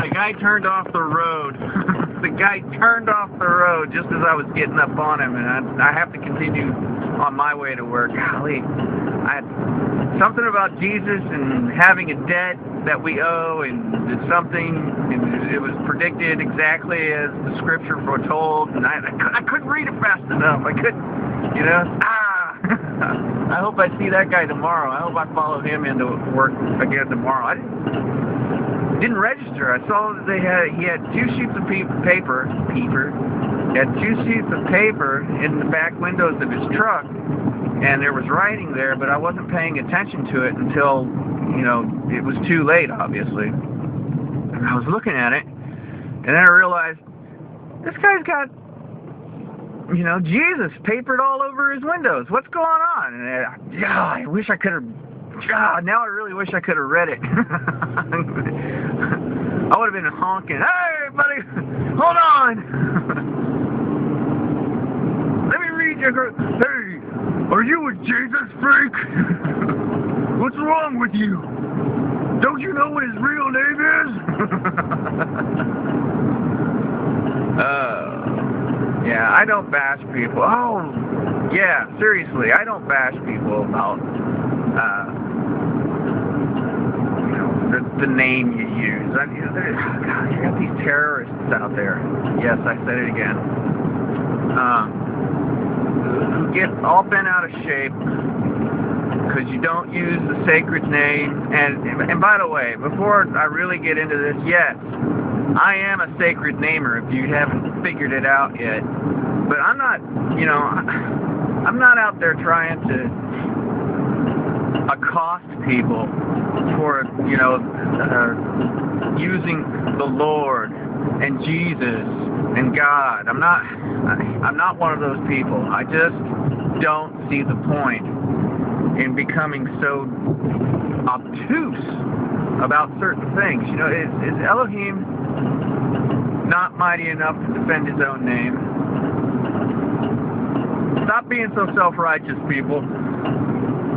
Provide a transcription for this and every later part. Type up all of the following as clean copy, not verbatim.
The guy turned off the road. The guy turned off the road just as I was getting up on him, and I have to continue on my way to work. Golly, I had something about Jesus and having a debt that we owe, and it's something, and it was predicted exactly as the scripture foretold, and I couldn't read it fast enough. I couldn't, you know. I hope I see that guy tomorrow. I hope I follow him into work again tomorrow. I didn't register. I saw that he had 2 sheets of paper. He had 2 sheets of paper in the back windows of his truck, and there was writing there, but I wasn't paying attention to it until, you know, it was too late, obviously. And I was looking at it, and then I realized this guy's got, you know, Jesus papered all over his windows. What's going on? And I wish I could have. Now I really wish I could have read it. I would have been honking. Hey, buddy, hold on. Let me read your. Hey, are you a Jesus freak? What's wrong with you? Don't you know what his real name is? Yeah, I don't bash people. Oh, yeah, seriously, I don't bash people about, you know, the name you use. God, you got these terrorists out there. Yes, I said it again. Who get all bent out of shape because you don't use the sacred name. And by the way, before I really get into this, yes, I am a sacred namer, if you haven't figured it out yet. But I'm not, you know, I'm not out there trying to accost people for, you know, using the Lord and Jesus and God. I'm not one of those people. I just don't see the point in becoming so obtuse about certain things. You know, is Elohim not mighty enough to defend his own name? Stop being so self-righteous, people.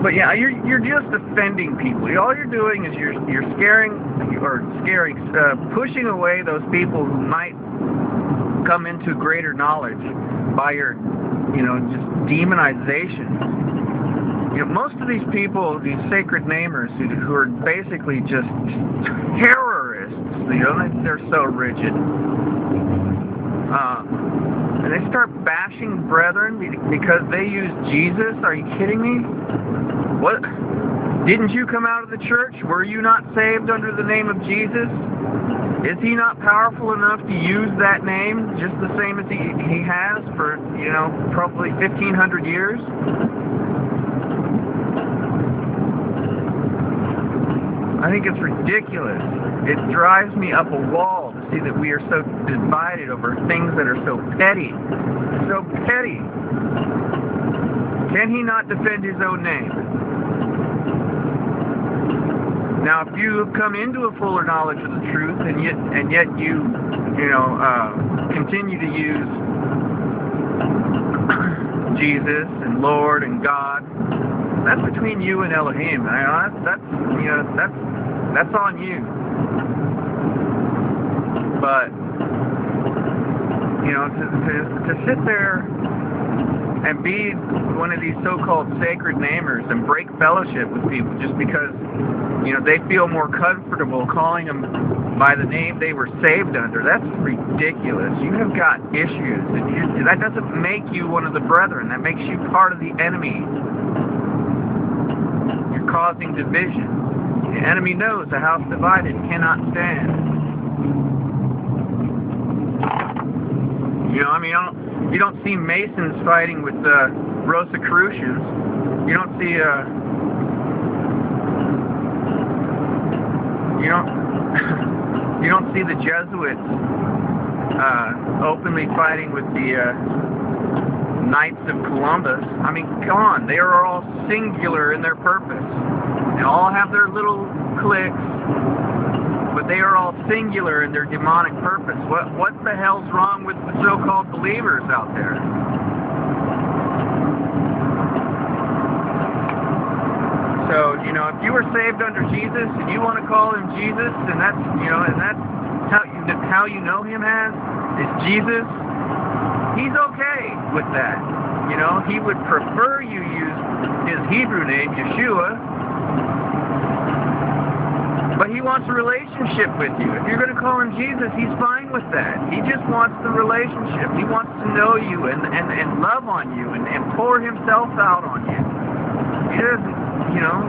But yeah, you're just offending people. All you're doing is you're pushing away those people who might come into greater knowledge by your, you know, just demonization. You know, most of these people, these sacred namers, who are basically just terrorists, you know, they're so rigid. And they start bashing brethren because they use Jesus. Are you kidding me? What? Didn't you come out of the church? Were you not saved under the name of Jesus? Is he not powerful enough to use that name just the same as he has for, you know, probably 1,500 years? I think it's ridiculous. It drives me up a wall to see that we are so divided over things that are so petty. So petty. Can he not defend his own name? Now, if you have come into a fuller knowledge of the truth, and yet you know, continue to use Jesus and Lord and God, that's between you and Elohim. That's on you. But you know, to sit there and be one of these so-called sacred namers and break fellowship with people just because, you know, they feel more comfortable calling them by the name they were saved under, that's ridiculous. You have got issues, and that doesn't make you one of the brethren. That makes you part of the enemy. You're causing division. The enemy knows a house divided cannot stand. You know, I mean, you don't see Masons fighting with Rosicrucians. You don't see you don't see the Jesuits openly fighting with the Knights of Columbus. I mean, come on, they are all singular in their purpose. They all have their little cliques, but they are all singular in their demonic purpose. What the hell's wrong with the so-called believers out there? So, you know, if you were saved under Jesus and you want to call him Jesus, and that's, you know, and that's how you know him as is Jesus, he's okay with that. You know, he would prefer you use his Hebrew name, Yeshua, but he wants a relationship with you. If you're going to call him Jesus, he's fine with that. He just wants the relationship. He wants to know you and love on you and pour himself out on you. He doesn't, you know,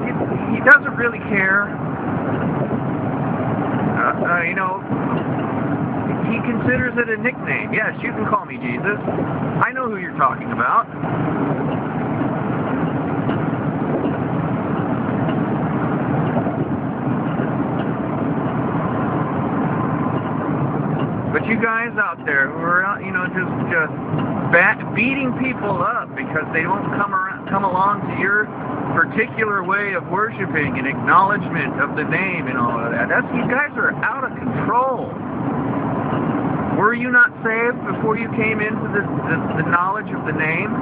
he doesn't really care. You know, he considers it a nickname. Yes, you can call me Jesus. I know who you're talking about. But you guys out there who are, you know, just beating people up because they won't come along to your particular way of worshiping and acknowledgement of the name and all of that. You guys are out of control. Were you not saved before you came into the knowledge of the name?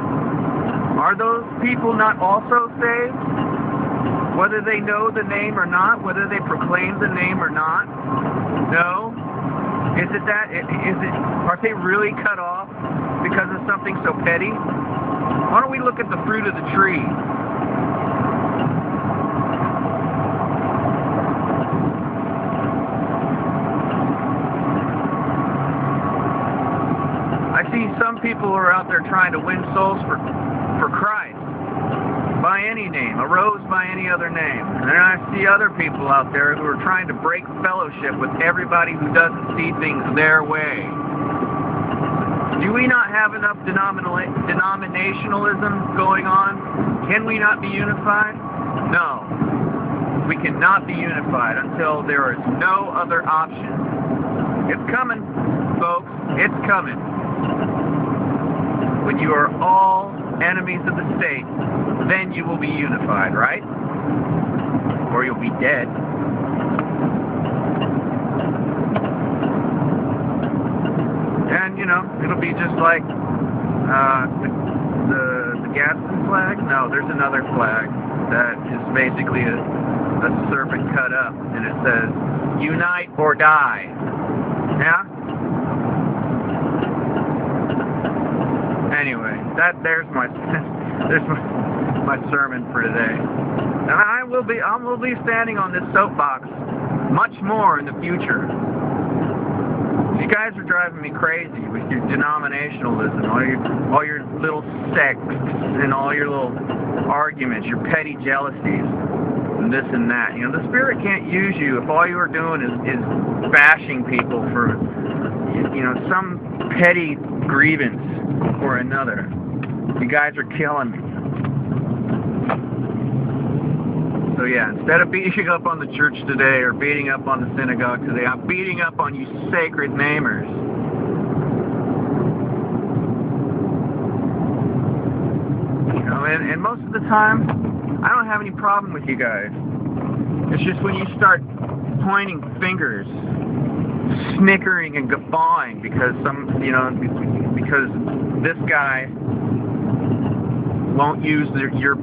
Are those people not also saved? Whether they know the name or not, whether they proclaim the name or not? No. Is it that? Are they really cut off because of something so petty? Why don't we look at the fruit of the tree? I see some people who are out there trying to win souls for Christ by any name, a rose by any other name. And then I see other people out there who are trying to break fellowship with everybody who doesn't see things their way. Do we not have enough denominationalism going on? Can we not be unified? No. We cannot be unified until there is no other option. It's coming, folks. It's coming. When you are all enemies of the state, then you will be unified, right? Or you'll be dead. And, you know, it'll be just like the Gadsden flag. No, there's another flag that is basically a serpent cut up, and it says, "Unite or die." Yeah? Anyway, there's my sermon for today. And I will be standing on this soapbox much more in the future. You guys are driving me crazy with your denominationalism, all your little sects and all your little arguments, your petty jealousies, and this and that. You know, the Spirit can't use you if all you are doing is bashing people for, you know, some petty grievance or another. You guys are killing me. So yeah, instead of beating up on the church today or beating up on the synagogue today, I'm beating up on you sacred namers. You know, and most of the time, I don't have any problem with you guys. It's just when you start pointing fingers, snickering and guffawing because because this guy won't use your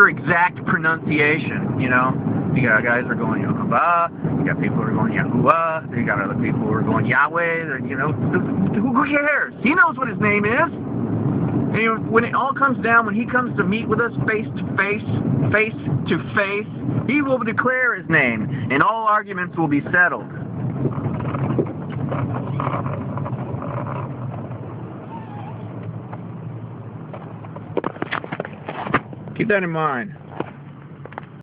exact pronunciation, you know. You got guys who are going Yahuwah, you got people who are going Yahuwah, you got other people who are going Yahweh, you know, who cares? He knows what his name is. And you know, when it all comes down, when he comes to meet with us face to face, he will declare his name, and all arguments will be settled. Keep that in mind.